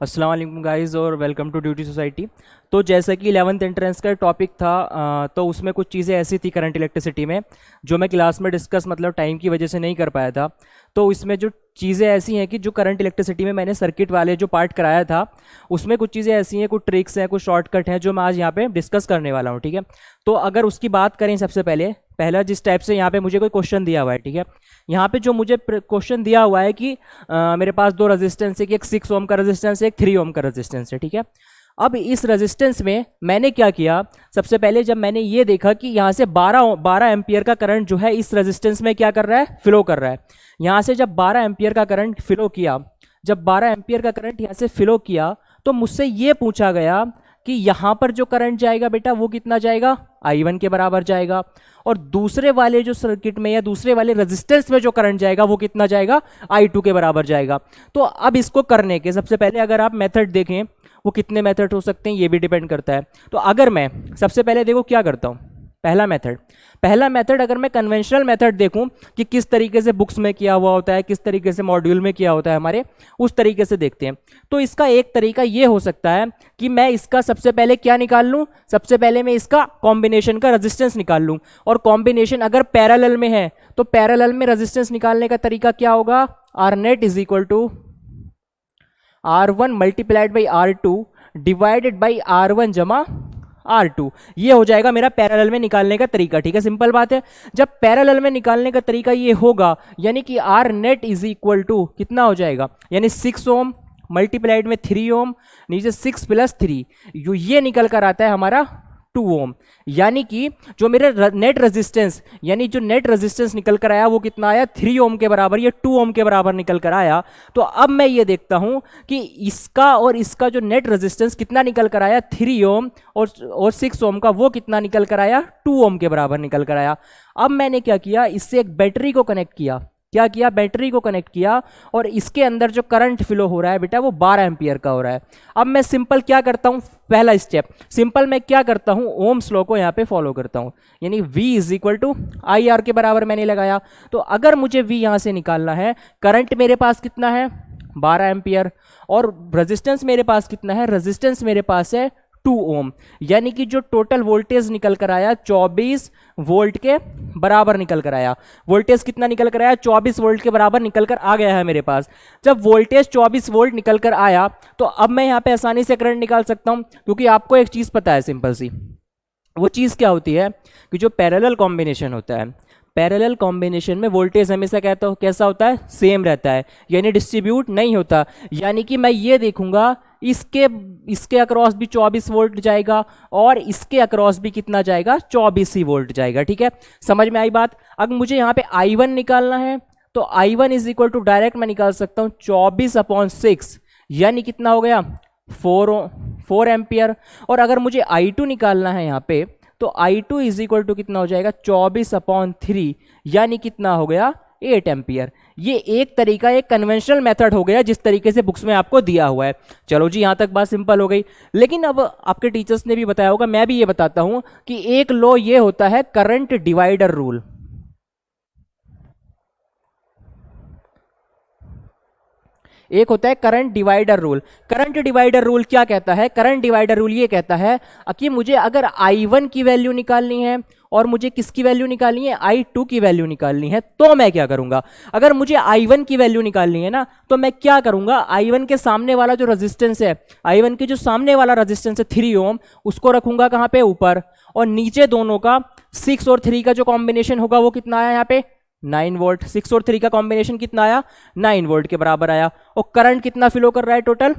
अस्सलाम वालेकुम गाइस और वेलकम टू ड्यूटी सोसाइटी। तो जैसा कि 11th एंट्रेंस का टॉपिक था, तो उसमें कुछ चीज़ें ऐसी थी करंट इलेक्ट्रिसिटी में जो मैं क्लास में डिस्कस मतलब टाइम की वजह से नहीं कर पाया था। तो इसमें जो चीज़ें ऐसी हैं कि जो करंट इलेक्ट्रिसिटी में मैंने सर्किट वाले जो पार्ट कराया था उसमें कुछ चीज़ें ऐसी हैं, कुछ ट्रिक्स हैं, कुछ शॉर्टकट हैं जो मैं आज यहाँ पे डिस्कस करने वाला हूँ। ठीक है, तो अगर उसकी बात करें सबसे पहले, पहला जिस टाइप से यहाँ पे मुझे कोई क्वेश्चन दिया हुआ है, ठीक है, यहाँ पे जो मुझे क्वेश्चन दिया हुआ है कि मेरे पास दो रेजिस्टेंस है कि एक 6 ओम का रेजिस्टेंस है, एक 3 ओम का रेजिस्टेंस है। ठीक है, अब इस रेजिस्टेंस में मैंने क्या किया, सबसे पहले जब मैंने ये देखा कि यहाँ से 12 एम्पियर का करंट जो है इस रेजिस्टेंस में क्या कर रहा है, फ्लो कर रहा है। यहाँ से जब 12 एम्पियर का करंट फ्लो किया, जब 12 एम्पियर का करंट यहाँ से फ्लो किया तो मुझसे ये पूछा गया कि यहाँ पर जो करंट जाएगा बेटा वो कितना जाएगा, I1 के बराबर जाएगा, और दूसरे वाले जो सर्किट में या दूसरे वाले रेजिस्टेंस में जो करंट जाएगा वो कितना जाएगा, I2 के बराबर जाएगा। तो अब इसको करने के सबसे पहले अगर आप मेथड देखें, वो कितने मेथड हो सकते हैं ये भी डिपेंड करता है। तो अगर मैं सबसे पहले देखो क्या करता हूँ, पहला मेथड अगर मैं कन्वेंशनल मेथड देखूं कि किस तरीके से बुक्स में किया हुआ होता है, किस तरीके से मॉड्यूल में किया होता है हमारे, उस तरीके से देखते हैं। तो इसका एक तरीका ये हो सकता है कि मैं इसका सबसे पहले क्या निकाल लूं, सबसे पहले मैं इसका कॉम्बिनेशन का रेजिस्टेंस निकाल लूं, और कॉम्बिनेशन अगर पैरेलल में है तो पैरेलल में रेजिस्टेंस निकालने का तरीका क्या होगा, R net is equal to R1 multiplied by R2 divided by R1 जमा R2। ये हो जाएगा मेरा पैरेलल में निकालने का तरीका। ठीक है, सिंपल बात है। जब पैरेलल में निकालने का तरीका ये होगा यानी कि R net is equal to कितना हो जाएगा, यानी 6 ओम मल्टीप्लाइड में 3 ओम, नीचे 6 प्लस 3, ये निकल कर आता है हमारा 2 ओम। यानी कि जो मेरा नेट रेजिस्टेंस, यानी जो नेट रेजिस्टेंस निकल कर आया वो कितना आया, 3 ओम के बराबर, ये 2 ओम के बराबर निकल कर आया। तो अब मैं ये देखता हूं कि इसका और इसका जो नेट रेजिस्टेंस कितना निकल कर आया, 3 ओम, और 6 ओम का वो कितना निकल कर आया, 2 ओम के बराबर निकल कर आया। अब मैंने क्या किया, इससे एक बैटरी को कनेक्ट किया, क्या किया, बैटरी को कनेक्ट किया, और इसके अंदर जो करंट फ्लो हो रहा है बेटा वो 12 एम्पियर का हो रहा है। अब मैं सिंपल क्या करता हूं, पहला स्टेप सिंपल मैं क्या करता हूं, ओम्स लॉ को यहां पे फॉलो करता हूं, यानी V is equal to I R के बराबर मैंने लगाया। तो अगर मुझे V यहां से निकालना है, करंट मेरे पास कितना है 12 एम्पियर, और रेजिस्टेंस मेरे पास कितना है, रेजिस्टेंस मेरे पास है 2 ओम, यानी कि जो टोटल वोल्टेज निकल कर आया 24 वोल्ट के बराबर निकल कर आया। वोल्टेज कितना निकल कर आया, 24 वोल्ट के बराबर निकल कर आ गया है मेरे पास। जब वोल्टेज 24 वोल्ट निकल कर आया तो अब मैं यहाँ पे आसानी से करंट निकाल सकता हूँ, क्योंकि आपको एक चीज़ पता है सिंपल सी, वो चीज़ क्या होती है कि जो पैरेलल कॉम्बिनेशन होता है, पैरेलल कॉम्बिनेशन में वोल्टेज हमेशा कहता हूँ कैसा होता है, सेम रहता है, यानी डिस्ट्रीब्यूट नहीं होता। यानी कि मैं ये देखूंगा इसके अक्रॉस भी 24 वोल्ट जाएगा और इसके अक्रॉस भी कितना जाएगा, 24 ही वोल्ट जाएगा। ठीक है, समझ में आई बात। अगर मुझे यहाँ पे I1 निकालना है तो I1 is equal to direct मैं निकाल सकता हूँ 24/6, यानी कितना हो गया 4 एम्पियर। और अगर मुझे I2 निकालना है यहाँ पे तो I2 इज इक्वल टू कितना हो जाएगा 24/3, यानी कितना हो गया 8 एम्पियर। ये एक तरीका, एक कन्वेंशनल मेथड हो गया जिस तरीके से बुक्स में आपको दिया हुआ है। चलो जी, यहां तक बात सिंपल हो गई। लेकिन अब आपके टीचर्स ने भी बताया होगा, मैं भी ये बताता हूं कि एक लॉ ये होता है करंट डिवाइडर रूल। एक होता है current divider rule. Current divider rule क्या कहता है, करंट डिवाइडर रूल ये कहता है कि मुझे अगर I1 की वैल्यू निकालनी है और मुझे किसकी वैल्यू निकालनी है, I2 की वैल्यू निकालनी है, तो मैं क्या करूंगा, अगर मुझे I1 की वैल्यू निकालनी है ना, तो मैं क्या करूंगा, I1 के सामने वाला जो रेजिस्टेंस है, I1 के जो सामने वाला रेजिस्टेंस है 3 ओम, उसको रखूंगा कहां पे, ऊपर, और नीचे दोनों का 6 और 3 का जो कॉम्बिनेशन होगा वो कितना आया यहाँ पे 9 वोल्ट। 6 और 3 का कॉम्बिनेशन कितना आया, 9 वोल्ट के बराबर आया। और करंट कितना फ्लो कर रहा है टोटल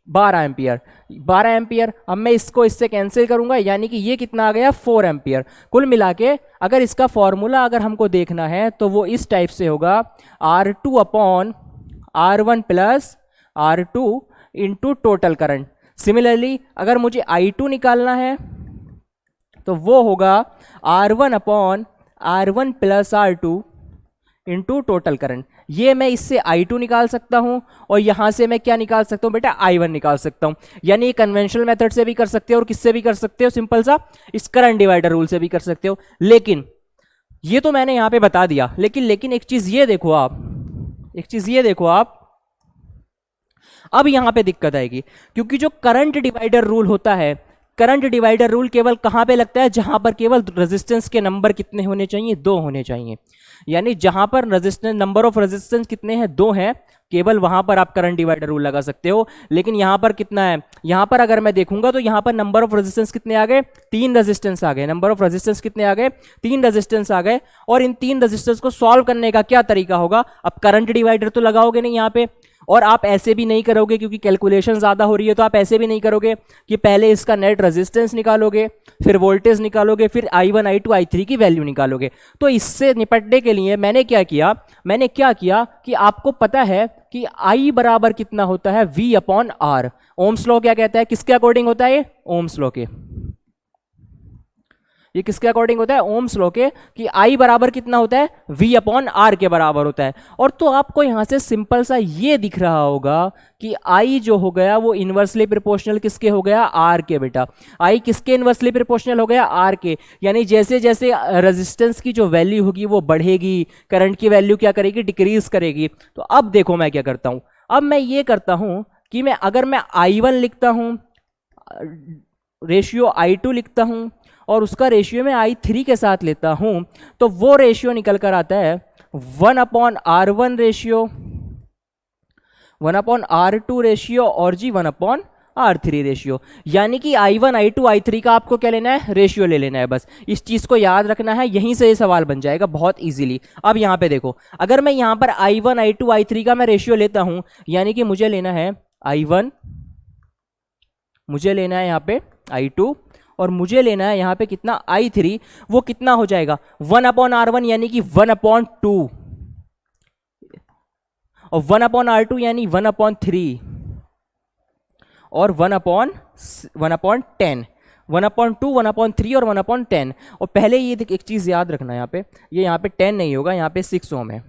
12 एम्पियर। 12 एम्पियर, अब मैं इसको इससे कैंसिल करूंगा, यानी कि ये कितना आ गया 4 एम्पियर। कुल मिला के अगर इसका फॉर्मूला अगर हमको देखना है तो वो इस टाइप से होगा, R2/R1 plus R2 into total current. Similarly अगर मुझे I2 निकालना है तो वो होगा R1/R1 plus R2 into total current. ये मैं इससे I2 निकाल सकता हूं और यहां से मैं क्या निकाल सकता हूं बेटा, I1 निकाल सकता हूं। यानी कन्वेंशनल मेथड से भी कर सकते हो और किससे भी कर सकते हो, सिंपल सा इस करंट डिवाइडर रूल से भी कर सकते हो। लेकिन ये तो मैंने यहां पे बता दिया, लेकिन एक चीज ये देखो आप, अब यहाँ पे दिक्कत आएगी, क्योंकि जो करंट डिवाइडर रूल होता है, करंट डिवाइडर रूल केवल कहाँ पे लगता है, जहां पर केवल रेजिस्टेंस के नंबर कितने होने चाहिए, 2 होने चाहिए। यानी जहां पर रेजिस्टेंस, नंबर ऑफ रेजिस्टेंस कितने हैं, 2 हैं, केवल वहां पर आप करंट डिवाइडर रूल लगा सकते हो। लेकिन यहां पर कितना है, यहां पर अगर मैं देखूंगा तो यहां पर नंबर ऑफ रेजिस्टेंस कितने आ गए, 3 रेजिस्टेंस आ गए। नंबर ऑफ रेजिस्टेंस कितने आ गए, 3 रेजिस्टेंस आ गए। और इन 3 रेजिस्टेंस को सॉल्व करने का क्या तरीका होगा, अब करंट डिवाइडर तो लगाओगे नहीं यहाँ पे, और आप ऐसे भी नहीं करोगे क्योंकि कैलकुलेशन ज़्यादा हो रही है, तो आप ऐसे भी नहीं करोगे कि पहले इसका नेट रेजिस्टेंस निकालोगे, फिर वोल्टेज निकालोगे, फिर I1 I2 I3 की वैल्यू निकालोगे। तो इससे निपटने के लिए मैंने क्या किया कि आपको पता है कि I बराबर कितना होता है, V/R। ओम्स लॉ क्या कहता है, किसके अकॉर्डिंग होता है, ये ओम्स लॉ के, ये किसके अकॉर्डिंग होता है, ओम्स लॉ के, कि I बराबर कितना होता है, V/R के बराबर होता है। और तो आपको यहां से सिंपल सा ये दिख रहा होगा कि I जो हो गया वो इनवर्सली प्रोपोर्शनल किसके हो गया, R के। बेटा I किसके इनवर्सली प्रोपोर्शनल हो गया, R के। यानी जैसे जैसे रेजिस्टेंस की जो वैल्यू होगी वो बढ़ेगी, करंट की वैल्यू क्या करेगी, डिक्रीज करेगी। तो अब देखो मैं क्या करता हूं, अब मैं ये करता हूं कि अगर मैं I1 लिखता हूं, रेशियो I2 लिखता हूं, और उसका रेशियो में I3 के साथ लेता हूं, तो वो रेशियो निकल कर आता है 1/R1 रेशियो, 1/R2 रेशियो, और जी 1/R3 रेशियो। यानी कि I1 I2 I3 का आपको क्या लेना है, रेशियो ले लेना है। बस इस चीज को याद रखना है, यहीं से ये सवाल बन जाएगा बहुत इजीली। अब यहां पे देखो, अगर मैं यहां पर I1 I2 I3 का मैं रेशियो लेता हूं, यानी कि मुझे लेना है I1, मुझे लेना है यहाँ पे I2, और मुझे लेना है यहाँ पे कितना, I3। वो कितना हो जाएगा, 1/R1 यानी कि 1/2, और 1/R2 यानी 1/3, और 1/10, 1/2, 1/3 और 1/10। और पहले ये एक चीज याद रखना, यहाँ पे ये यहाँ पे 10 नहीं होगा, यहाँ पे 6 ओम है।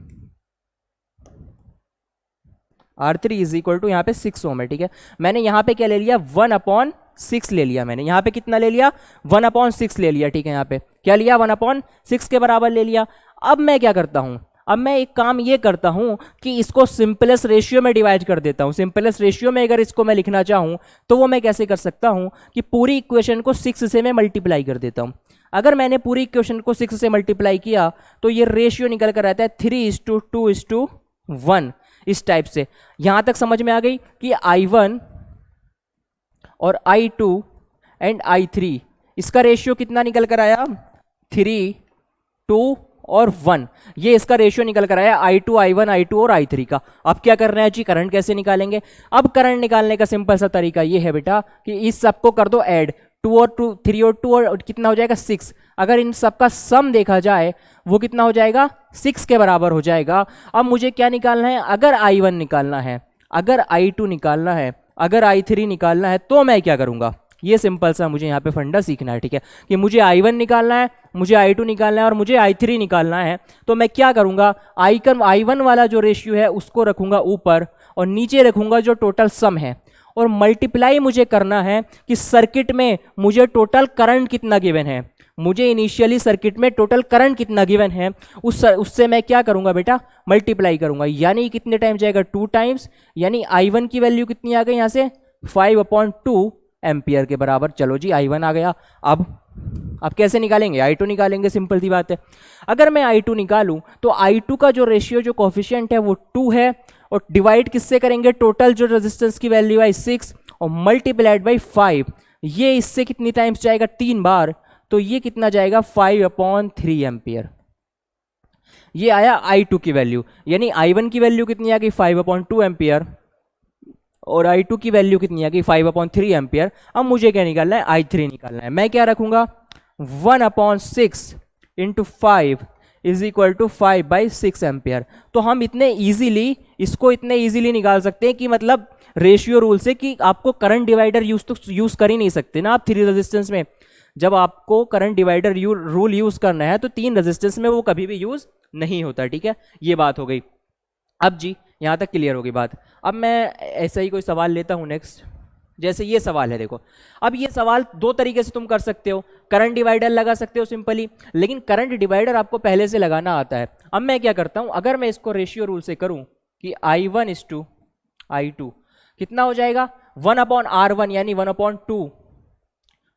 R3 इज इक्वल टू यहाँ पे 6 ओम है, ठीक है। मैंने यहाँ पे क्या ले लिया, 1/6 ले लिया। मैंने यहाँ पे कितना ले लिया, 1/6 ले लिया, ठीक है। यहाँ पे क्या लिया, 1/6 के बराबर ले लिया। अब मैं क्या करता हूँ, अब मैं एक काम ये करता हूँ कि इसको सिंपलेस्ट रेशियो में डिवाइड कर देता हूँ। सिंपलेस्ट रेशियो में अगर इसको मैं लिखना चाहूँ तो वो मैं कैसे कर सकता हूँ कि पूरी इक्वेशन को 6 से मैं मल्टीप्लाई कर देता हूँ। अगर मैंने पूरी इक्वेशन को 6 से मल्टीप्लाई किया तो ये रेशियो निकल कर आता है 3:2:1, इस टाइप से। यहां तक समझ में आ गई कि I1 और I2 एंड I3 इसका रेशियो कितना निकल कर आया, 3, 2 और 1। ये इसका रेशियो निकल कर आया I2 I1 I2 और I3 का। अब क्या करना है जी, करंट कैसे निकालेंगे। अब करंट निकालने का सिंपल सा तरीका ये है बेटा कि इस सबको कर दो ऐड, 2 और 2, 3 और 2 और कितना हो जाएगा, 6। अगर इन सबका सम देखा जाए वो कितना हो जाएगा, 6 के बराबर हो जाएगा। अब मुझे क्या निकालना है, अगर I1 निकालना है, अगर I2 निकालना है, अगर I3 निकालना है, तो मैं क्या करूंगा, ये सिंपल सा मुझे यहाँ पे फंडा सीखना है, ठीक है। कि मुझे I1 निकालना है, मुझे I2 निकालना है और मुझे I3 निकालना है। तो मैं क्या करूंगा, I1 वाला जो रेशियो है उसको रखूंगा ऊपर, और नीचे रखूंगा जो टोटल सम है, और मल्टीप्लाई मुझे करना है कि सर्किट में मुझे टोटल करंट कितना गिवन है। मुझे इनिशियली सर्किट में टोटल करंट कितना गिवन है उससे मैं क्या करूंगा बेटा, मल्टीप्लाई करूंगा। यानी कितने टाइम जाएगा, 2 टाइम्स। यानी I1 की वैल्यू कितनी आ गई यहाँ से, 5/2 एम्पियर के बराबर। चलो जी I1 आ गया। अब कैसे निकालेंगे, I2 निकालेंगे, सिंपल सी बात है। अगर मैं I2 निकालूं तो I2 का जो रेशियो, जो कोफिशिएंट है वो 2 है, और डिवाइड किससे करेंगे, टोटल जो रेजिस्टेंस की वैल्यू है 6 और मल्टीप्लाइड बाई 5। ये इससे कितनी टाइम्स जाएगा, 3 बार। तो ये कितना जाएगा, 5/3 एम्पियर। ये आया I2 की वैल्यू। यानी I1 की वैल्यु कितनी आ गई, 5/2 एम्पियर, और I2 की वैल्यू कितनी आ गई, 5/3 एम्पियर। अब मुझे क्या निकालना है, I3 निकालना है। मैं क्या रखूंगा, 1/6 into 5 is equal to 5/6 ampere. तो हम इतने इजीली निकाल सकते हैं कि मतलब रेशियो रूल से, कि आपको करंट डिवाइडर यूज कर ही नहीं सकते ना आप 3 रेजिस्टेंस में। जब आपको करंट डिवाइडर रूल यूज करना है तो 3 रेजिस्टेंस में वो कभी भी यूज नहीं होता, ठीक है। ये बात हो गई। अब जी यहाँ तक क्लियर होगी बात। अब मैं ऐसा ही कोई सवाल लेता हूँ नेक्स्ट। जैसे ये सवाल है, देखो। अब ये सवाल 2 तरीके से तुम कर सकते हो, करंट डिवाइडर लगा सकते हो सिंपली, लेकिन करंट डिवाइडर आपको पहले से लगाना आता है। अब मैं क्या करता हूँ, अगर मैं इसको रेशियो रूल से करूँ कि I1:I2, कितना हो जाएगा 1/R1 यानी 1/2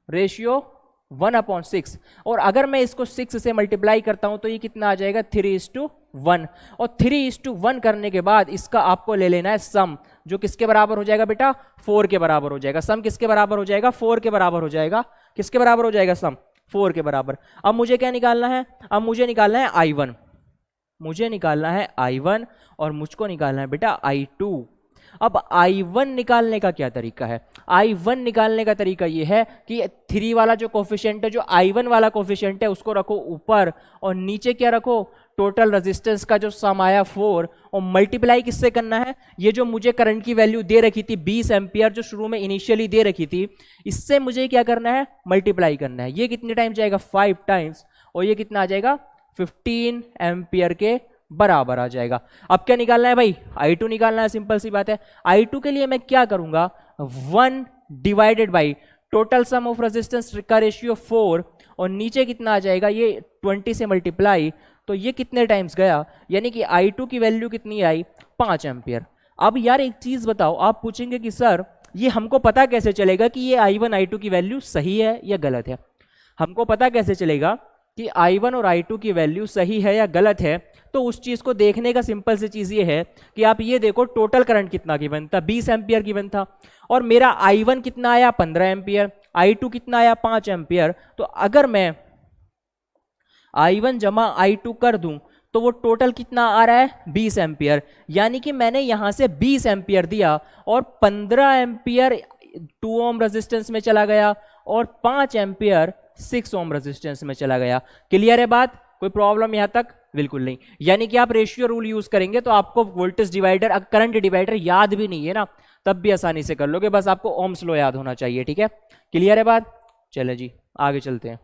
रेशियो 1/6। और अगर मैं इसको 6 से मल्टीप्लाई करता हूं तो ये कितना आ जाएगा 3:1। और 3:1 करने के बाद इसका आपको ले लेना है सम, जो किसके बराबर हो जाएगा बेटा 4 के बराबर हो जाएगा। सम किसके बराबर हो जाएगा 4 के बराबर हो जाएगा। किसके बराबर हो जाएगा सम 4 के बराबर। अब मुझे क्या निकालना है, अब मुझे निकालना है I1, मुझे निकालना है I1 और मुझको निकालना है बेटा I2। अब I1 निकालने का क्या तरीका है, I1 निकालने का तरीका ये है कि 3 वाला जो कोफिशिएंट है, जो I1 वाला कोफिशिएंट है उसको रखो ऊपर और नीचे क्या रखो टोटल रेजिस्टेंस का जो सम आया 4 और मल्टीप्लाई किससे करना है, ये जो मुझे करंट की वैल्यू दे रखी थी 20 एम्पियर जो शुरू में इनिशियली दे रखी थी, इससे मुझे क्या करना है मल्टीप्लाई करना है। ये कितने टाइम जाएगा 5 टाइम्स और ये कितना आ जाएगा 15 एम्पियर के बराबर आ जाएगा। अब क्या निकालना है भाई I2 निकालना है, सिंपल सी बात है। I2 के लिए मैं क्या करूंगा 1 divided by total sum of resistance का रेशियो 4 और नीचे कितना आ जाएगा ये 20 से मल्टीप्लाई, तो ये कितने टाइम्स गया यानी कि I2 की वैल्यू कितनी आई 5 एम्पियर। अब यार एक चीज बताओ, आप पूछेंगे कि सर ये हमको पता कैसे चलेगा कि ये I1 I2 की वैल्यू सही है या गलत है। हमको पता कैसे चलेगा कि I1 और I2 की वैल्यू सही है या गलत है, तो उस चीज को देखने का सिंपल सी चीज ये है कि आप ये देखो टोटल करंट कितना गिवन था 20 एम्पियर गिवन था और मेरा I1 कितना आया 15 एम्पियर, I2 कितना आया 5 एम्पियर। तो अगर मैं I1 जमा I2 कर दूं तो वो टोटल कितना आ रहा है 20 एम्पियर, यानी कि मैंने यहां से 20 एम्पियर दिया और 15 एम्पियर 2 ओम रेजिस्टेंस में चला गया और 5 एम्पियर 6 ओम रेजिस्टेंस में चला गया। क्लियर है बात, कोई प्रॉब्लम यहां तक? बिल्कुल नहीं। यानी कि आप रेशियो रूल यूज करेंगे तो आपको वोल्टेज डिवाइडर करंट डिवाइडर याद भी नहीं है ना, तब भी आसानी से कर लोगे, बस आपको ओम्स लॉ याद होना चाहिए। ठीक है, क्लियर है बात? चले जी आगे चलते हैं।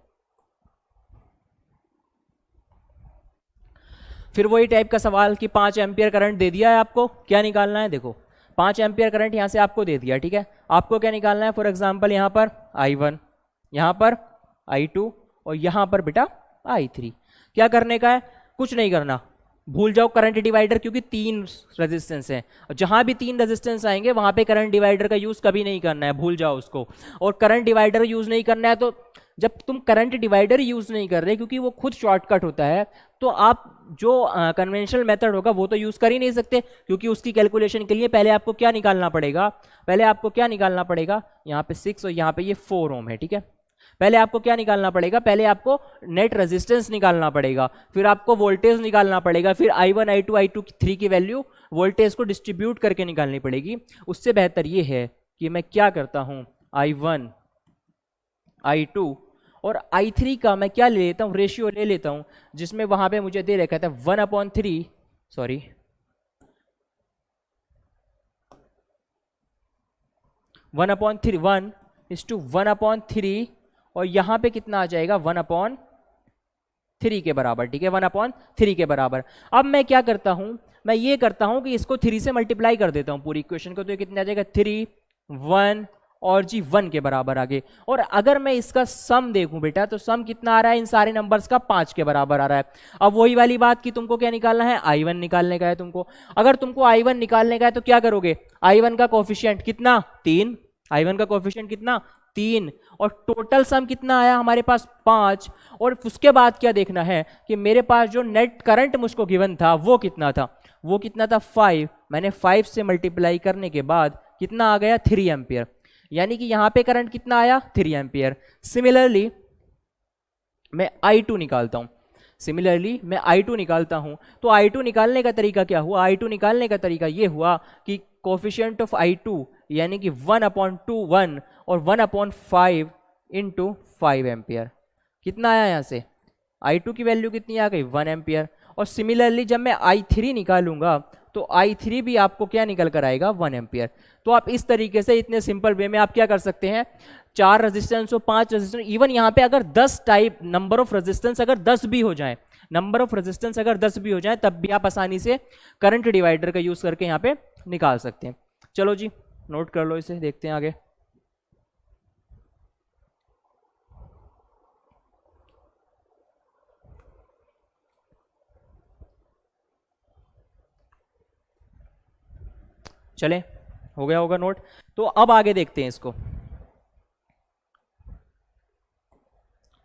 फिर वही टाइप का सवाल कि 5 एम्पियर करंट दे दिया है, आपको क्या निकालना है। देखो 5 एम्पियर करंट यहां से आपको दे दिया, ठीक है, आपको क्या निकालना है। फॉर एग्जांपल यहां पर I1, यहां पर I2 और यहां पर बेटा I3। क्या करने का है, कुछ नहीं करना, भूल जाओ करंट डिवाइडर, क्योंकि 3 रेजिस्टेंस हैं, जहां भी 3 रेजिस्टेंस आएंगे वहां पे करंट डिवाइडर का यूज कभी नहीं करना है, भूल जाओ उसको। और करंट डिवाइडर यूज नहीं करना है, तो जब तुम करंट डिवाइडर यूज नहीं कर रहे क्योंकि वो खुद शॉर्टकट होता है, तो आप जो कन्वेंशनल मेथड होगा वो तो यूज कर ही नहीं सकते, क्योंकि उसकी कैलकुलेशन के लिए पहले आपको क्या निकालना पड़ेगा, पहले आपको क्या निकालना पड़ेगा, यहाँ पे 6 और यहाँ पे ये 4 ओम है, ठीक है। पहले आपको क्या निकालना पड़ेगा, पहले आपको नेट रेजिस्टेंस निकालना पड़ेगा, फिर आपको वोल्टेज निकालना पड़ेगा, फिर I1 I2 I2 3 की वैल्यू वोल्टेज को डिस्ट्रीब्यूट करके निकालनी पड़ेगी। उससे बेहतर ये है कि मैं क्या करता हूं I1 I2 और I3 का मैं क्या ले लेता हूं, रेशियो ले लेता हूं, जिसमें वहां पे मुझे दे रखा था 1/3, सॉरी 1/3, 1/3 और यहां पे कितना आ जाएगा 1/3 के बराबर, ठीक है, 1/3 के बराबर। अब मैं क्या करता हूं, मैं ये करता हूं कि इसको 3 से मल्टीप्लाई कर देता हूं पूरी इक्वेशन को, तो ये कितना आ जाएगा 3 1 और जी 1 के बराबर आगे। और अगर मैं इसका सम देखूं बेटा, तो सम कितना आ रहा है इन सारे नंबर्स का 5 के बराबर आ रहा है। अब वही वाली बात कि तुमको क्या निकालना है, I1 निकालने का है तुमको। अगर तुमको I1 निकालने का है तो क्या करोगे, I1 का कोफिशिएंट कितना 3, I1 का कोफिशिएंट कितना 3 और टोटल सम कितना आया हमारे पास 5। और उसके बाद क्या देखना है कि मेरे पास जो नेट करंट मुझको गिवन था वो कितना था, वो कितना था 5। मैंने 5 से मल्टीप्लाई करने के बाद कितना आ गया 3 एम्पियर, यानी कि यहां पे करंट कितना आया 3 एम्पियर। सिमिलरली मैं I2 निकालता हूं, सिमिलरली मैं I2 निकालता हूं, तो I2 निकालने का तरीका क्या हुआ, I2 निकालने का तरीका ये हुआ कि कोफिशिएंट ऑफ I2 यानी कि 1/2 और 1/5 इंटू 5 एम्पियर, कितना आया यहां से I2 की वैल्यू कितनी आ गई 1 एम्पियर। और सिमिलरली जब मैं I3 निकालूंगा तो I3 भी आपको क्या निकल कर आएगा 1 एम्पियर। तो आप इस तरीके से इतने सिंपल वे में आप क्या कर सकते हैं, 4 रेजिस्टेंस और 5 रेजिस्टेंस, इवन यहाँ पे अगर 10 टाइप नंबर ऑफ रेजिस्टेंस अगर 10 भी हो जाए, नंबर ऑफ रेजिस्टेंस अगर 10 भी हो जाए, तब भी आप आसानी से करंट डिवाइडर का यूज करके यहाँ पे निकाल सकते हैं। चलो जी नोट कर लो इसे, देखते हैं आगे। चलें हो गया होगा नोट। तो अब आगे देखते हैं इसको।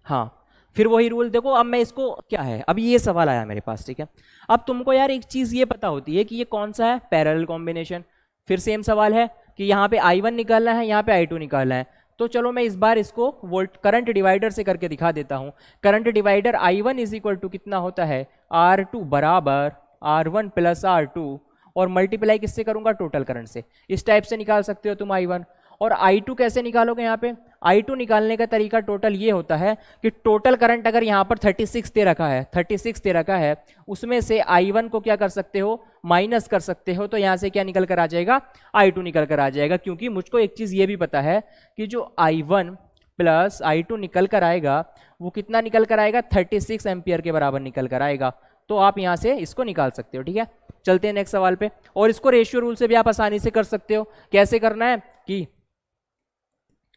हाँ, फिर वही रूल देखो, अब मैं इसको क्या है, अब ये सवाल आया मेरे पास, ठीक है। अब तुमको यार एक चीज ये पता होती है कि ये कौन सा है, पैरेलल कॉम्बिनेशन। फिर सेम सवाल है कि यहाँ पे I1 निकालना है, यहाँ पे I2 निकालना है। तो चलो मैं इस बार इसको वोल्ट करंट डिवाइडर से करके दिखा देता हूँ। Current divider I1 is equal to कितना होता है, R2 बराबर R1 प्लस R2, और मल्टीप्लाई किससे करूंगा, टोटल करंट से। इस टाइप से निकाल सकते हो तुम I1। और I2 कैसे निकालोगे, यहाँ पे I2 निकालने का तरीका टोटल ये होता है कि टोटल करंट अगर यहाँ पर 36 दे रखा है, 36 दे रखा है, उसमें से I1 को क्या कर सकते हो, माइनस कर सकते हो। तो यहाँ से क्या निकल कर आ जाएगा, I2 निकल कर आ जाएगा। क्योंकि मुझको एक चीज ये भी पता है कि जो I1 प्लस I2 निकल कर आएगा वो कितना निकल कर आएगा, 36 एम्पियर के बराबर निकल कर आएगा। तो आप यहाँ से इसको निकाल सकते हो, ठीक है। चलते हैं नेक्स्ट सवाल पे। और इसको रेशियो रूल से भी आप आसानी से कर सकते हो। कैसे करना है कि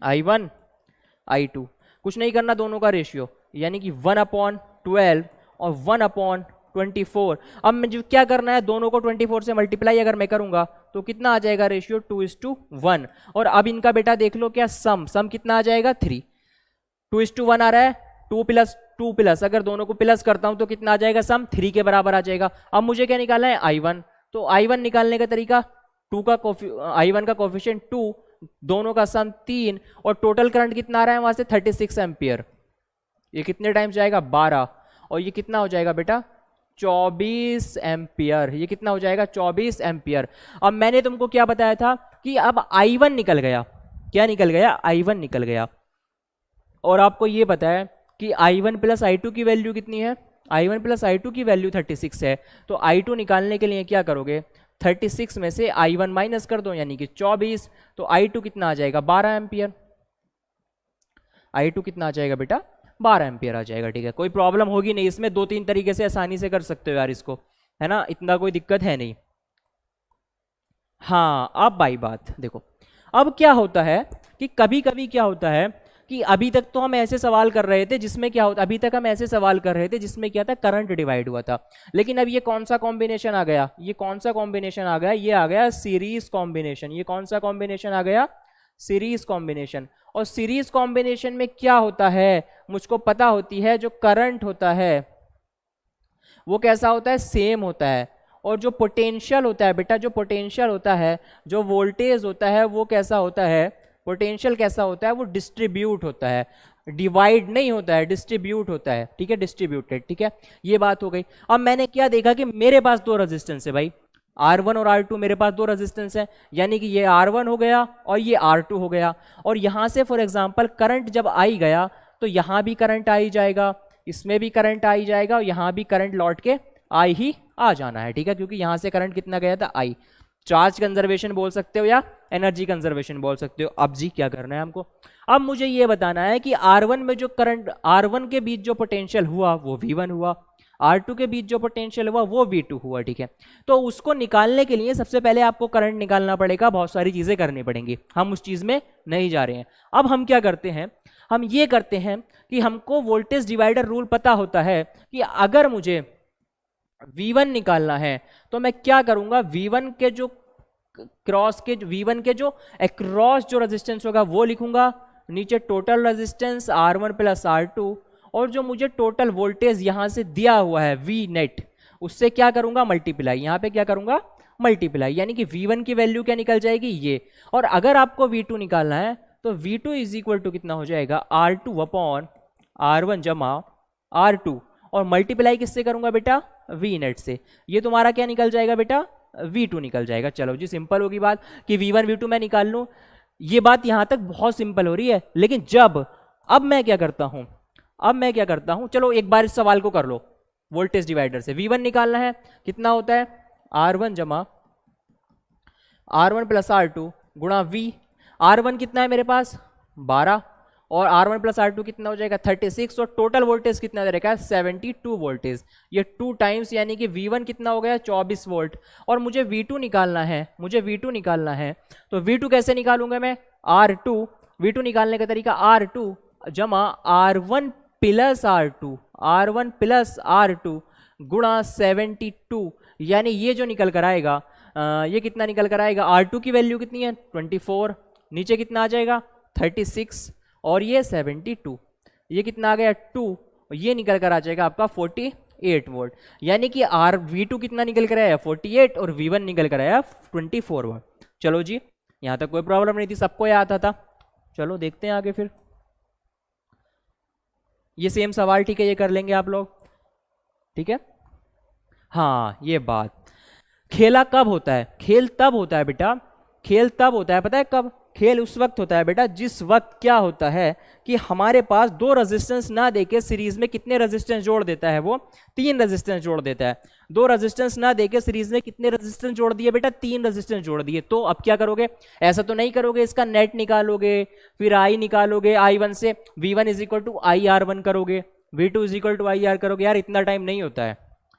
I1 I2, कुछ नहीं करना, दोनों का रेशियो, यानी कि 1/12 और 1/24। अब मुझे क्या करना है, दोनों को 24 से मल्टीप्लाई अगर मैं करूंगा तो कितना आ जाएगा रेशियो, 2:1। और अब इनका बेटा देख लो क्या, सम कितना आ जाएगा, 3। 2:1 आ रहा है, 2 प्लस अगर दोनों को प्लस करता हूं तो कितना आ जाएगा, सम 3 के बराबर आ जाएगा। अब मुझे क्या निकालना है, I1। तो I1 निकालने का तरीका, I1 का कोफिशिएंट 2, दोनों का सम 3, और टोटल करंट कितना आ रहा है वहां से, 36 एम्पियर। ये कितने टाइम जाएगा, 12, और ये कितना हो जाएगा बेटा, 24 एम्पियर। ये कितना हो जाएगा, 24 एम्पियर। अब मैंने तुमको क्या बताया था कि अब I1 निकल गया, क्या निकल गया, I1 निकल गया। और आपको ये पता है कि I1 प्लस I2 की वैल्यू कितनी है, I1 प्लस I2 की वैल्यू 36 है। तो I2 निकालने के लिए क्या करोगे, 36 में से I1 माइनस कर दो, यानी कि 24। तो I2 कितना आ जाएगा, 12 एम्पियर। I2 कितना आ जाएगा बेटा, 12 एम्पियर आ जाएगा, ठीक है। कोई प्रॉब्लम होगी नहीं इसमें, 2-3 तरीके से आसानी से कर सकते हो यार इसको, है ना, इतना कोई दिक्कत है नहीं। हाँ, अब भाई बात देखो, अब क्या होता है कि कभी कभी क्या होता है कि अभी तक तो हम ऐसे सवाल कर रहे थे जिसमें क्या होता, अभी तक हम ऐसे सवाल कर रहे थे जिसमें क्या था, करंट डिवाइड हुआ था। लेकिन अब ये कौन सा कॉम्बिनेशन आ गया, ये कौन सा कॉम्बिनेशन आ गया, ये आ गया सीरीज कॉम्बिनेशन। ये कौन सा कॉम्बिनेशन आ गया, सीरीज कॉम्बिनेशन। और सीरीज कॉम्बिनेशन में क्या होता है, मुझको पता होती है, जो करंट होता है वो कैसा होता है, सेम होता है। और जो पोटेंशियल होता है बेटा, जो पोटेंशियल होता है, जो वोल्टेज होता है, वो कैसा होता है, पोटेंशियल कैसा होता है, वो डिस्ट्रीब्यूट होता है, डिवाइड नहीं होता है, डिस्ट्रीब्यूट होता है, ठीक है, डिस्ट्रीब्यूटेड, ठीक है। ये बात हो गई। अब मैंने क्या देखा कि मेरे पास दो रेजिस्टेंस है भाई, R1 और R2, मेरे पास दो रेजिस्टेंस है, यानी कि ये R1 हो गया और ये R2 हो गया। और यहां से फॉर एग्जांपल करंट जब आई गया तो यहां भी करंट आई जाएगा, इसमें भी करंट आई जाएगा, और यहां भी करंट लौट के आई ही आ जाना है, ठीक है। क्योंकि यहां से करंट कितना गया था, आई। चार्ज कंजर्वेशन बोल सकते हो या एनर्जी कंजर्वेशन बोल सकते हो। अब जी क्या करना है हमको, अब मुझे ये बताना है कि R1 में जो करंट, R1 के बीच जो पोटेंशियल हुआ वो V1 हुआ, R2 के बीच जो पोटेंशियल हुआ वो V2 हुआ, ठीक है। तो उसको निकालने के लिए सबसे पहले आपको करंट निकालना पड़ेगा, बहुत सारी चीजें करनी पड़ेंगी, हम उस चीज में नहीं जा रहे हैं। अब हम क्या करते हैं, हम ये करते हैं कि हमको वोल्टेज डिवाइडर रूल पता होता है कि अगर मुझे V1 निकालना है तो मैं क्या करूंगा, V1 के जो क्रॉस के, V1 के जो अक्रॉस जो रेजिस्टेंस होगा वो लिखूंगा, नीचे total resistance R1 plus R2, और जो मुझे टोटल वोल्टेज यहां से दिया हुआ है V नेट, उससे क्या करूंगा, मल्टीप्लाई। यहां पे क्या करूंगा, मल्टीप्लाई, यानी कि V1 की वैल्यू क्या निकल जाएगी, ये। और अगर आपको V2 निकालना है तो V2 इज इक्वल टू कितना हो जाएगा, R2 अपॉन R1 जमा R2, और मल्टीप्लाई किससे करूंगा बेटा, V नेट से। ये तुम्हारा क्या निकल जाएगा बेटा, V2 निकल जाएगा। चलो जी, सिंपल होगी बात कि V1 V2 मैं निकाल लूं। ये बात यहां तक बहुत सिंपल हो रही है। लेकिन जब, अब मैं क्या करता हूं, चलो एक बार इस सवाल को कर लो, वोल्टेज डिवाइडर से V1 निकालना है, कितना होता है, R1 जमा R1 प्लस R2 गुणा V। R1 कितना है मेरे पास, 12, और R1 प्लस R2 कितना हो जाएगा, 36, और टोटल वोल्टेज कितना दे रखा है, 72 वोल्टेज। ये 2 टाइम्स, यानी कि V1 कितना हो गया, 24 वोल्ट। और मुझे V2 निकालना है, तो V2 कैसे निकालूंगा मैं, R2, V2 निकालने का तरीका R2 जमा R1 प्लस R2 गुणा 72, यानी ये जो निकल कर आएगा ये कितना निकल कर आएगा, R2 की वैल्यू कितनी है 24, नीचे कितना आ जाएगा 36 और ये 72, ये कितना आ गया 2, ये निकल कर आ जाएगा आपका 48 वोल्ट। यानी कि V2 कितना निकल कर आया 48 और V1 निकल कर आया 24 वोल्ट। चलो जी, यहाँ तक कोई प्रॉब्लम नहीं थी, सबको याद आता था। चलो देखते हैं आगे फिर। ये सेम सवाल ठीक है, ये कर लेंगे आप लोग, ठीक है। हाँ ये बात, खेला कब होता है, खेल तब होता है बेटा, खेल तब होता है, पता है कब, खेल उस वक्त होता है बेटा जिस वक्त क्या होता है कि हमारे पास दो रेजिस्टेंस ना देके सीरीज में कितने रेजिस्टेंस जोड़ देता है, वो 3 रेजिस्टेंस जोड़ देता है। दो रेजिस्टेंस ना देके सीरीज में कितने रेजिस्टेंस जोड़ दिए बेटा, 3 रेजिस्टेंस जोड़ दिए। तो अब क्या करोगे, ऐसा तो नहीं करोगे इसका नेट निकालोगे, फिर आई निकालोगे, I1 से V1 is equal to IR1 करोगे, V2 is equal to IR करोगे, यार इतना टाइम नहीं होता है,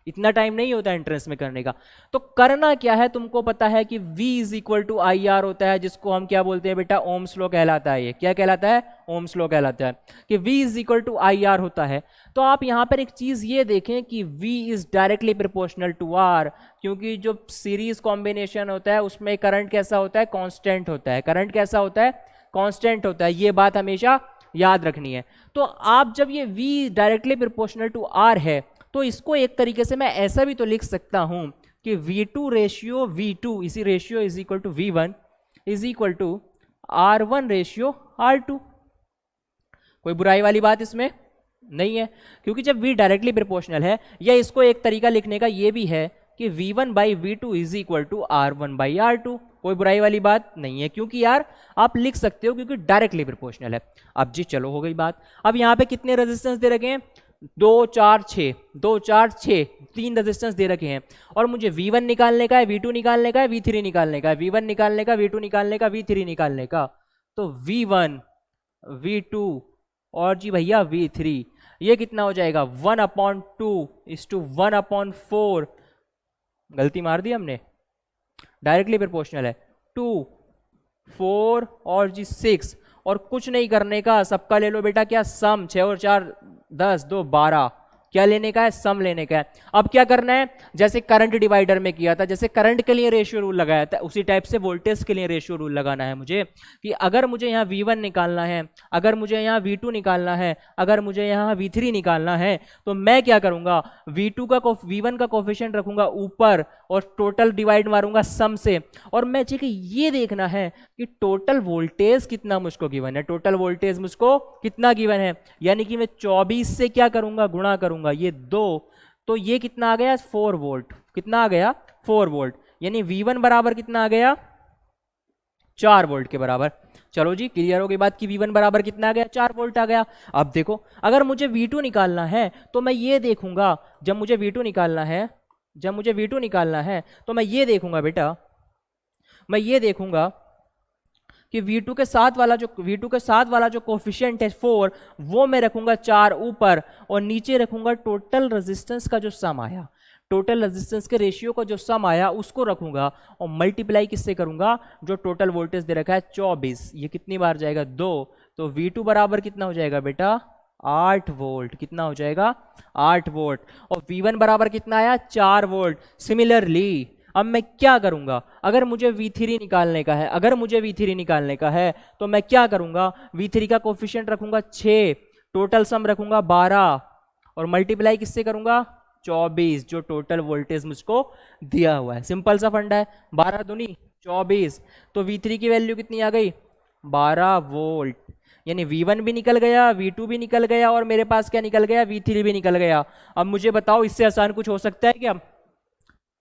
इतना टाइम नहीं होता एंट्रेंस में करने का। तो करना क्या है, तुमको पता है कि V is equal to IR होता है, जिसको हम क्या बोलते हैं बेटा, ओम्स लॉ कहलाता है। ये क्या कहलाता है, ओम्स लॉ कहलाता है कि V is equal to IR होता है। तो आप यहां पर एक चीज ये देखें कि V is directly proportional to R, क्योंकि जो सीरीज कॉम्बिनेशन होता है उसमें करंट कैसा होता है, कॉन्स्टेंट होता है। करंट कैसा होता है, कॉन्स्टेंट होता है, ये बात हमेशा याद रखनी है। तो आप जब ये V directly proportional to R है, तो इसको एक तरीके से मैं ऐसा भी तो लिख सकता हूं कि V2 रेशियो V2 इसी ratio is equal to V1 is equal to R1 ratio R2। कोई बुराई वाली बात इसमें नहीं है, क्योंकि जब V डायरेक्टली प्रोपोर्शनल है, या इसको एक तरीका लिखने का ये भी है कि V1 by V2 is equal to R1 by R2। कोई बुराई वाली बात नहीं है, क्योंकि यार आप लिख सकते हो क्योंकि डायरेक्टली प्रोपोर्शनल है। अब जी चलो हो गई बात। अब यहाँ पे कितने रेजिस्टेंस दे रखे हैं, 2 4 6, 2 4 6, 3 रेजिस्टेंस दे रखे हैं, और मुझे V1 निकालने का है, V2 निकालने का है, V3 निकालने का है, V1 निकालने का, V2 निकालने का, V3 निकालने का। तो V1 V2 और जी भैया V3, ये कितना हो जाएगा 1/2 इज टू 1/4। गलती मार दी हमने, डायरेक्टली प्रोपोर्शनल है, 2 4 और जी 6, और कुछ नहीं करने का, सबका ले लो बेटा क्या सम, 6 और 4 10, 2 12, क्या लेने का है, सम लेने का है। अब क्या करना है, जैसे करंट डिवाइडर में किया था, जैसे करंट के लिए रेशियो रूल लगाया था, उसी टाइप से वोल्टेज के लिए रेशियो रूल लगाना है मुझे, कि अगर मुझे यहाँ V1 निकालना है, अगर मुझे यहाँ V2 निकालना है, अगर मुझे यहाँ V3 निकालना है, तो मैं क्या करूंगा, V1 का कोफिशिएंट रखूंगा ऊपर और टोटल डिवाइड मारूंगा सम से, और मैं ठीक ये देखना है कि टोटल वोल्टेज कितना मुझको गिवन है, टोटल वोल्टेज मुझको कितना गिवन है, यानी कि मैं 24 से क्या करूंगा, गुणा करूंगा ये 2, तो ये कितना आ गया 4 वोल्ट, कितना आ गया 4 वोल्ट, यानी V1 बराबर कितना आ गया 4 वोल्ट के बराबर। चलो जी क्लियर हो गई बात कि V1 बराबर कितना आ गया 4 वोल्ट आ गया। अब देखो अगर मुझे V2 निकालना है तो मैं ये देखूंगा, जब मुझे V2 निकालना है, जब मुझे V2 निकालना है तो मैं ये देखूंगा बेटा, मैं ये देखूंगा कि V2 के साथ वाला जो कोफिशिएंट है 4, वो मैं रखूंगा 4 ऊपर, और नीचे रखूंगा टोटल रेजिस्टेंस का जो सम आया, टोटल रेजिस्टेंस के रेशियो का जो सम आया उसको रखूंगा, और मल्टीप्लाई किससे करूंगा, जो टोटल वोल्टेज दे रखा है 24, ये कितनी बार जाएगा 2, तो V2 बराबर कितना हो जाएगा बेटा 8 वोल्ट, कितना हो जाएगा 8 वोल्ट, और V1 बराबर कितना आया 4 वोल्ट। सिमिलरली अब मैं क्या करूंगा, अगर मुझे V3 निकालने का है, अगर मुझे V3 निकालने का है तो मैं क्या करूंगा, V3 का कोफिशिएंट रखूंगा 6, टोटल सम रखूंगा 12, और मल्टीप्लाई किससे करूंगा 24, जो टोटल वोल्टेज मुझको दिया हुआ है। सिंपल सा फंडा है, 12 दूनी 24, तो V3 की वैल्यू कितनी आ गई 12 वोल्ट, यानी V1 भी निकल गया, V2 भी निकल गया, और मेरे पास क्या निकल गया, V3 भी निकल गया। अब मुझे बताओ इससे आसान कुछ हो सकता है क्या,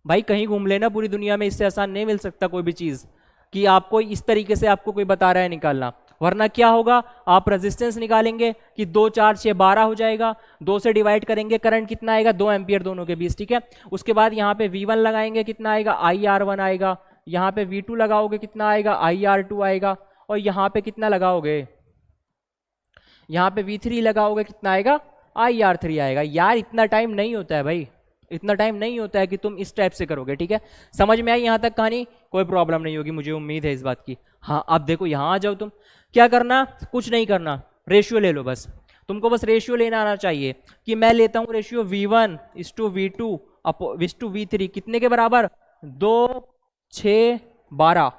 भाई कहीं घूम लेना पूरी दुनिया में, इससे आसान नहीं मिल सकता कोई भी चीज कि आपको इस तरीके से आपको कोई बता रहा है निकालना। वरना क्या होगा, आप रेजिस्टेंस निकालेंगे कि 2 4 6 12 हो जाएगा, 2 से डिवाइड करेंगे, करंट कितना आएगा 2 एम्पियर दोनों के बीच, ठीक है। उसके बाद यहाँ पे V1 लगाएंगे कितना आएगा IR1 आएगा, यहाँ पे V2 लगाओगे कितना आएगा IR2 आएगा, और यहाँ पे कितना लगाओगे, यहाँ पे V3 लगाओगे कितना आएगा IR3 आएगा। यार इतना टाइम नहीं होता है भाई, इतना टाइम नहीं होता है कि तुम इस टाइप से करोगे, ठीक है। समझ में आई यहाँ तक कहानी, कोई प्रॉब्लम नहीं होगी, मुझे उम्मीद है इस बात की। हाँ अब देखो यहाँ आ जाओ, तुम क्या करना, कुछ नहीं करना, रेशियो ले लो बस, तुमको बस रेशियो लेना आना चाहिए कि मैं लेता हूँ रेशियो V1 इस टू V2 इस टू V3 कितने के बराबर 2 6 12,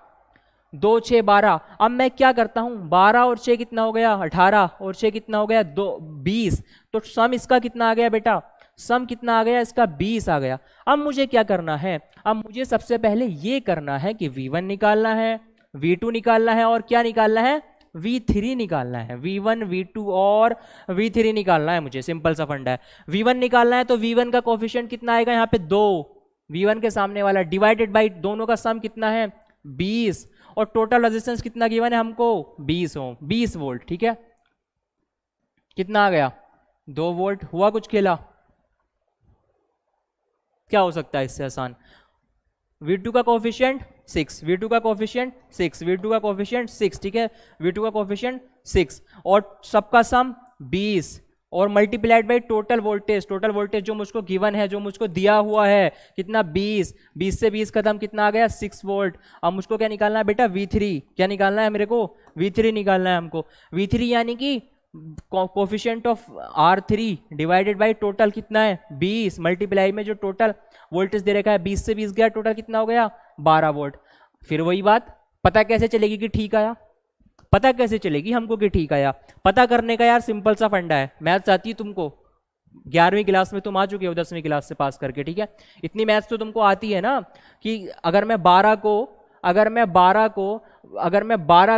2 6 12। अब मैं क्या करता हूँ, 12 और 6 कितना हो गया 18, और 6 कितना हो गया 2 20। तो सम इसका कितना आ गया बेटा, सम कितना आ गया इसका 20 आ गया। अब मुझे क्या करना है, अब मुझे सबसे पहले ये करना है कि V1 निकालना है, V2 निकालना है, और क्या निकालना है, V3 निकालना है। V1 V2 और V3 निकालना है मुझे, सिंपल सा फंडा है। V1 निकालना है तो V1 का कोफिशिएंट कितना आएगा यहाँ पे 2, V1 के सामने वाला डिवाइडेड बाई दोनों का सम कितना है 20, और टोटल रेजिस्टेंस कितना गिवन है हमको 20 ओम, 20 वोल्ट। ठीक है, कितना आ गया 2 वोल्ट। हुआ कुछ खेला, क्या हो सकता है इससे आसान, V2 का कोफिशिएंट 6, V2 का कोफिशिएंट 6, V2 का कोफिशिएंट 6, ठीक है, V2 का कोफिशिएंट 6, और सबका सम 20, और multiplied by total voltage, total voltage जो मुझको गिवन है, जो मुझको दिया हुआ है कितना 20, 20 से 20 खत्म, कितना आ गया 6 वोल्ट। अब मुझको क्या निकालना है बेटा V3, क्या निकालना है मेरे को, V3 निकालना है हमको। V3 यानी कि coefficient of R3 divided by total कितना है 20, मल्टीप्लाई में जो टोटल वोल्टेज दे रखा है 20 से 20 गया, टोटल कितना हो गया 12 वोल्ट। फिर वही बात, पता कैसे चलेगी कि ठीक आया, पता कैसे चलेगी हमको कि ठीक आया, पता करने का यार सिंपल सा फंडा है। मैथ्स आती है तुमको, 11वीं क्लास में तुम आ चुके हो 10वीं क्लास से पास करके, ठीक है, इतनी मैथ्स तो तुमको आती है ना, कि अगर मैं 12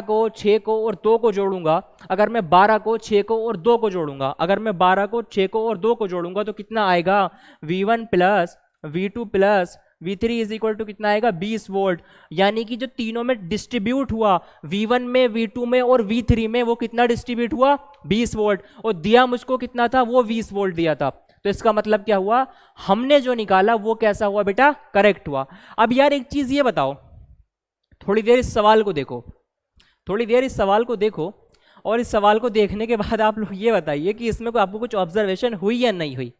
को 6 को और 2 को जोड़ूंगा, अगर मैं 12 को 6 को और 2 को जोड़ूंगा, अगर मैं 12 को 6 को और 2 को जोड़ूंगा तो कितना आएगा V1 plus V2 plus V3 is equal to कितना आएगा 20 वोल्ट। यानी कि जो तीनों में डिस्ट्रीब्यूट हुआ, V1 में, V2 में और V3 में, वो कितना डिस्ट्रीब्यूट हुआ 20 वोल्ट, और दिया मुझको कितना था, वो 20 वोल्ट दिया था। तो इसका मतलब क्या हुआ, हमने जो निकाला वो कैसा हुआ बेटा, करेक्ट हुआ। अब यार एक चीज ये बताओ, थोड़ी देर इस सवाल को देखो, थोड़ी देर इस सवाल को देखो, और इस सवाल को देखने के बाद आप लोग ये बताइए कि इसमें कोई आपको कुछ ऑब्जर्वेशन हुई या नहीं हुई,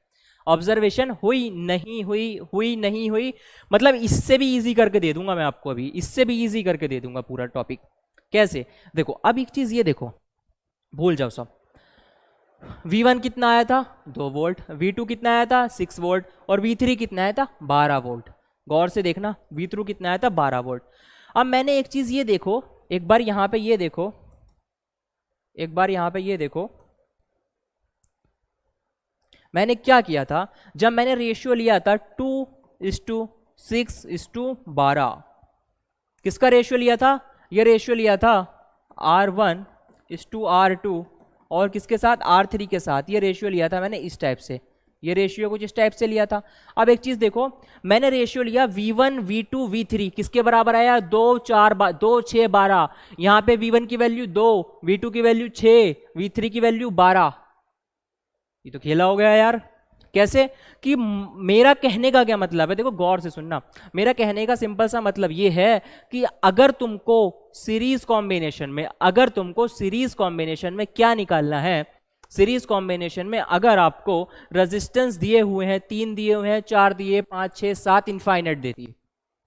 ऑब्जर्वेशन हुई नहीं हुई, हुई नहीं हुई, मतलब इससे भी इजी करके दे दूंगा मैं आपको, अभी इससे भी इजी करके दे दूंगा पूरा टॉपिक। कैसे, देखो अब एक चीज ये देखो, भूल जाओ सब, V1 कितना आया था 2 वोल्ट, V2 कितना आया था 6 वोल्ट, और V3 कितना आया था 12 वोल्ट। गौर से देखना, V3 कितना आया था 12 वोल्ट। अब मैंने एक चीज ये देखो, एक बार यहां पे ये देखो, एक बार यहां पे ये देखो, मैंने क्या किया था, जब मैंने रेशियो लिया था 2:6:12, किसका रेशियो लिया था, ये रेशियो लिया था R1:R2, और किसके साथ R3 के साथ, ये रेशियो लिया था मैंने इस टाइप से, ये रेशियो कुछ इस टाइप से लिया था। अब एक चीज देखो, मैंने रेशियो लिया V1 V2 V3, किसके बराबर आया 2 6 12, यहां पे V1 की वैल्यू 2, V2 की वैल्यू 6, V3 की वैल्यू 12। ये तो खेला हो गया यार। कैसे, कि मेरा कहने का क्या मतलब है, देखो गौर से सुनना, मेरा कहने का सिंपल सा मतलब ये है कि अगर तुमको सीरीज कॉम्बिनेशन में, अगर तुमको सीरीज कॉम्बिनेशन में क्या निकालना है, सीरीज कॉम्बिनेशन में अगर आपको रेजिस्टेंस दिए हुए हैं, 3 दिए हुए हैं, 4 दिए, 5 6 7 इनफाइनाइट दे दिए,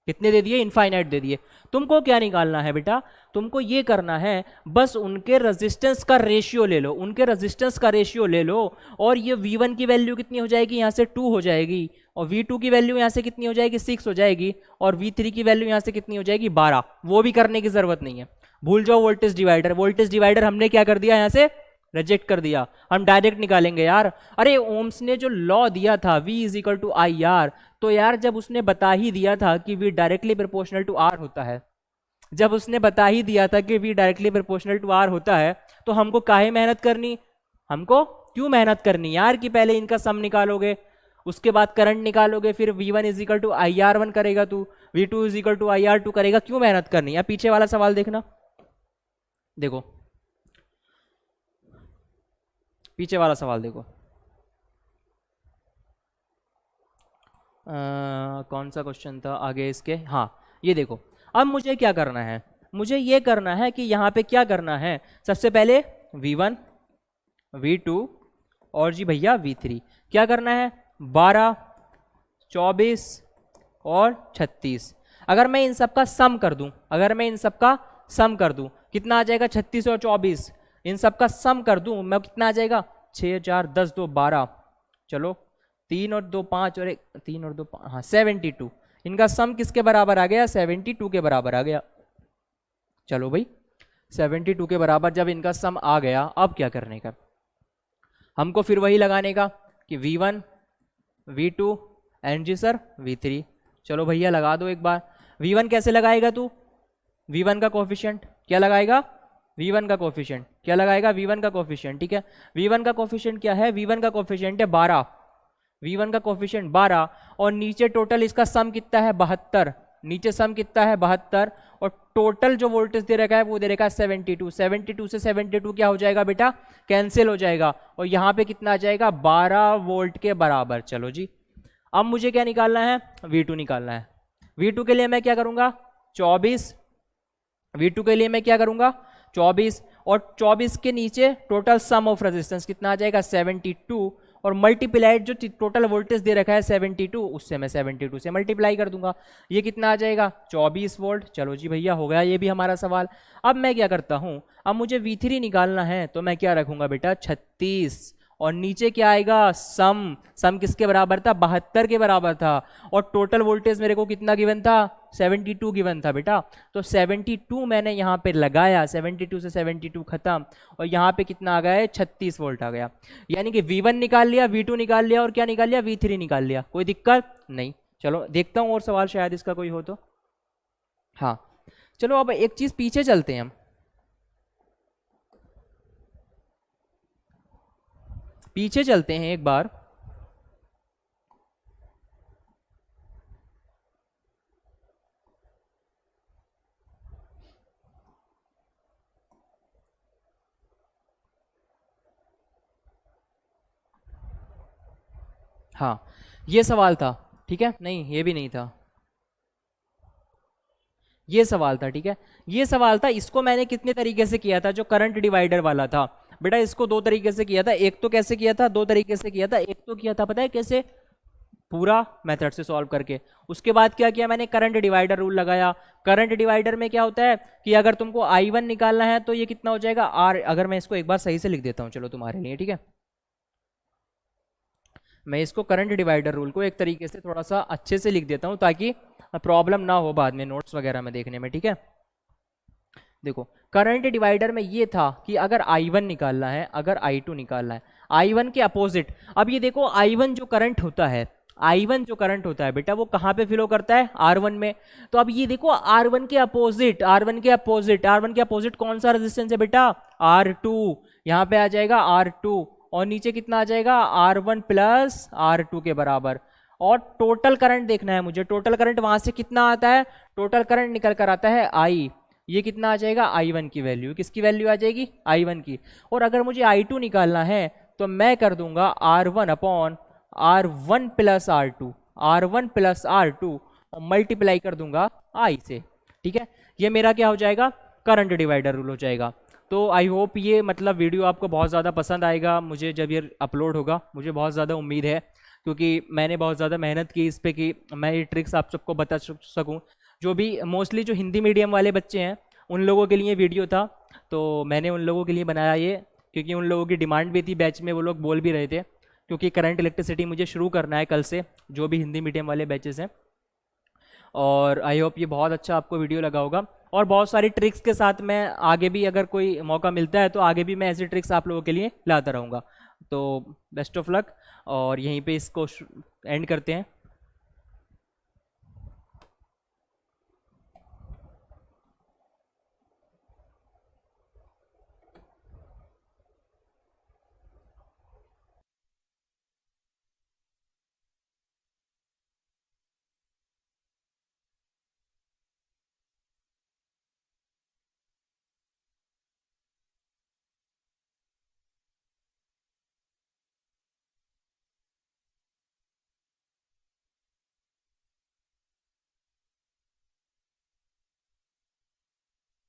कितने दे दिए इनफाइनाइट दे दिए, तुमको क्या निकालना है बेटा, तुमको ये करना है बस उनके रेजिस्टेंस का रेशियो ले लो, उनके रेजिस्टेंस का रेशियो ले लो, और ये V1 की वैल्यू कितनी हो जाएगी, यहाँ से 2 हो जाएगी, और V2 की वैल्यू यहाँ से कितनी हो जाएगी 6 हो जाएगी, और V3 की वैल्यू यहाँ से कितनी हो जाएगी 12। वो भी करने की जरूरत नहीं है, भूल जाओ वोल्टेज डिवाइडर, वोल्टेज डिवाइडर हमने क्या कर दिया, यहाँ से रिजेक्ट कर दिया, हम डायरेक्ट निकालेंगे यार। अरे ओम्स ने जो लॉ दिया था V is equal to IR, तो यार जब उसने बता ही दिया था कि V directly proportional to R होता है, जब उसने बता ही दिया था कि V directly proportional to R होता है, तो हमको काहे मेहनत करनी, हमको क्यों मेहनत करनी यार, कि पहले इनका सम निकालोगे, उसके बाद करंट निकालोगे, फिर V1 is equal to IR1 करेगा तू, V2 is equal to IR2 करेगा, क्यों मेहनत करनी। अब पीछे वाला सवाल देखना, देखो पीछे वाला सवाल देखो, कौन सा क्वेश्चन था आगे इसके, हाँ ये देखो। अब मुझे क्या करना है, मुझे ये करना है कि यहाँ पे क्या करना है, सबसे पहले V1 V2 और जी भैया V3 क्या करना है, 12 24 और 36। अगर मैं इन सब का सम कर दूं, अगर मैं इन सब का सम कर दूं, कितना आ जाएगा 36 और 24, इन सब का सम कर दूं मैं, कितना आ जाएगा 6 4 10 2 12, चलो 3 और 2 5 और 1 3 और 2 5, हाँ 72। इनका सम किसके बराबर आ गया, 72 के बराबर आ गया। चलो भाई 72 के बराबर जब इनका सम आ गया, अब क्या करने का, हमको फिर वही लगाने का कि V1 V2 and ji sir V3। चलो भैया लगा दो एक बार। V1 कैसे लगाएगा तू, V1 का कोफिशिएंट क्या लगाएगा, V1 का कोफिशिएंट क्या लगाएगा, V1 का कोफिशिएंट। ठीक है, V1 का कोफिशिएंट क्या है, V1 का कोफिशिएंट है 12, V1 का कोफिशिएंट 12, और नीचे टोटल इसका सम कितना है 72, नीचे सम कितना है 72, और टोटल जो वोल्टेज दे रखा है वो दे रखा है 72, 72 से 72 क्या हो जाएगा बेटा, कैंसिल हो जाएगा, और यहाँ पे कितना आ जाएगा 12 वोल्ट के बराबर। चलो जी, अब मुझे क्या निकालना है, V2 निकालना है। V2 के लिए मैं क्या करूंगा 24, V2 के लिए मैं क्या करूंगा 24, और 24 के नीचे टोटल सम ऑफ रेजिस्टेंस कितना आ जाएगा 72, और मल्टीप्लाइड जो टोटल वोल्टेज दे रखा है 72, उससे मैं 72 से मल्टीप्लाई कर दूंगा, ये कितना आ जाएगा 24 वोल्ट। चलो जी भैया हो गया ये भी हमारा सवाल। अब मैं क्या करता हूं, अब मुझे V3 निकालना है, तो मैं क्या रखूंगा बेटा 36, और नीचे क्या आएगा सम किसके बराबर था 72 के बराबर था, और टोटल वोल्टेज मेरे को कितना गिवन था 72 गिवन था बेटा, तो 72 मैंने यहाँ पे लगाया, 72 से 72 खत्म, और यहाँ पे कितना आ गया है 36 वोल्ट आ गया। यानी कि V1 निकाल लिया, V2 निकाल लिया, और क्या निकाल लिया V3 निकाल लिया, कोई दिक्कत नहीं। चलो देखता हूँ और सवाल शायद इसका कोई हो तो। हाँ चलो अब एक चीज पीछे चलते हैं हम, पीछे चलते हैं एक बार। हाँ ये सवाल था, ठीक है, नहीं ये भी नहीं था, ये सवाल था, ठीक है, ये सवाल था। इसको मैंने कितने तरीके से किया था, जो करंट डिवाइडर वाला था बेटा, इसको दो तरीके से किया था। एक तो कैसे किया था, दो तरीके से किया था। एक तो किया था पता है कैसे, पूरा मेथड से सॉल्व करके। उसके बाद क्या किया मैंने, करंट डिवाइडर रूल लगाया। करंट डिवाइडर में क्या होता है कि अगर तुमको I1 निकालना है तो ये कितना हो जाएगा R। अगर मैं इसको एक बार सही से लिख देता हूँ चलो तुम्हारे लिए, ठीक है, मैं इसको करंट डिवाइडर रूल को एक तरीके से थोड़ा सा अच्छे से लिख देता हूँ ताकि प्रॉब्लम ना हो बाद में नोट्स वगैरह में देखने में, ठीक है। देखो करंट डिवाइडर में ये था कि अगर I1 निकालना है, अगर I2 निकालना है, I1 के अपोजिट। अब ये देखो I1 जो करंट होता है, I1 जो करंट होता है बेटा वो कहाँ पे फ्लो करता है R1 में। तो अब ये देखो R1 के अपोजिट, R1 के अपोजिट, R1 के अपोजिट कौन सा रेजिस्टेंस है बेटा R2, यहाँ पे आ जाएगा R2, और नीचे कितना आ जाएगा R1 प्लस R2 के बराबर। और टोटल करंट देखना है मुझे, टोटल करंट वहां से कितना आता है, टोटल करंट निकल कर आता है I, ये कितना आ जाएगा I1 की वैल्यू, किसकी वैल्यू आ जाएगी I1 की। और अगर मुझे I2 निकालना है तो मैं कर दूंगा R1 upon R1 plus R2, R1 plus R2, और मल्टीप्लाई कर दूंगा I से, ठीक है। ये मेरा क्या हो जाएगा, करंट डिवाइडर रूल हो जाएगा। तो आई होप ये मतलब वीडियो आपको बहुत ज़्यादा पसंद आएगा, मुझे जब ये अपलोड होगा मुझे बहुत ज़्यादा उम्मीद है, क्योंकि मैंने बहुत ज़्यादा मेहनत की इस पे कि मैं ये ट्रिक्स आप सबको बता सकूं। जो भी मोस्टली जो हिंदी मीडियम वाले बच्चे हैं उन लोगों के लिए वीडियो था, तो मैंने उन लोगों के लिए बनाया ये, क्योंकि उन लोगों की डिमांड भी थी बैच में, वो लोग बोल भी रहे थे, क्योंकि करंट इलेक्ट्रिसिटी मुझे शुरू करना है कल से, जो भी हिंदी मीडियम वाले बैचेस हैं। और आई होप ये बहुत अच्छा आपको वीडियो लगा होगा, और बहुत सारी ट्रिक्स के साथ मैं आगे भी अगर कोई मौका मिलता है तो आगे भी मैं ऐसी ट्रिक्स आप लोगों के लिए लाता रहूँगा। तो बेस्ट ऑफ लक, और यहीं पे इसको एंड करते हैं।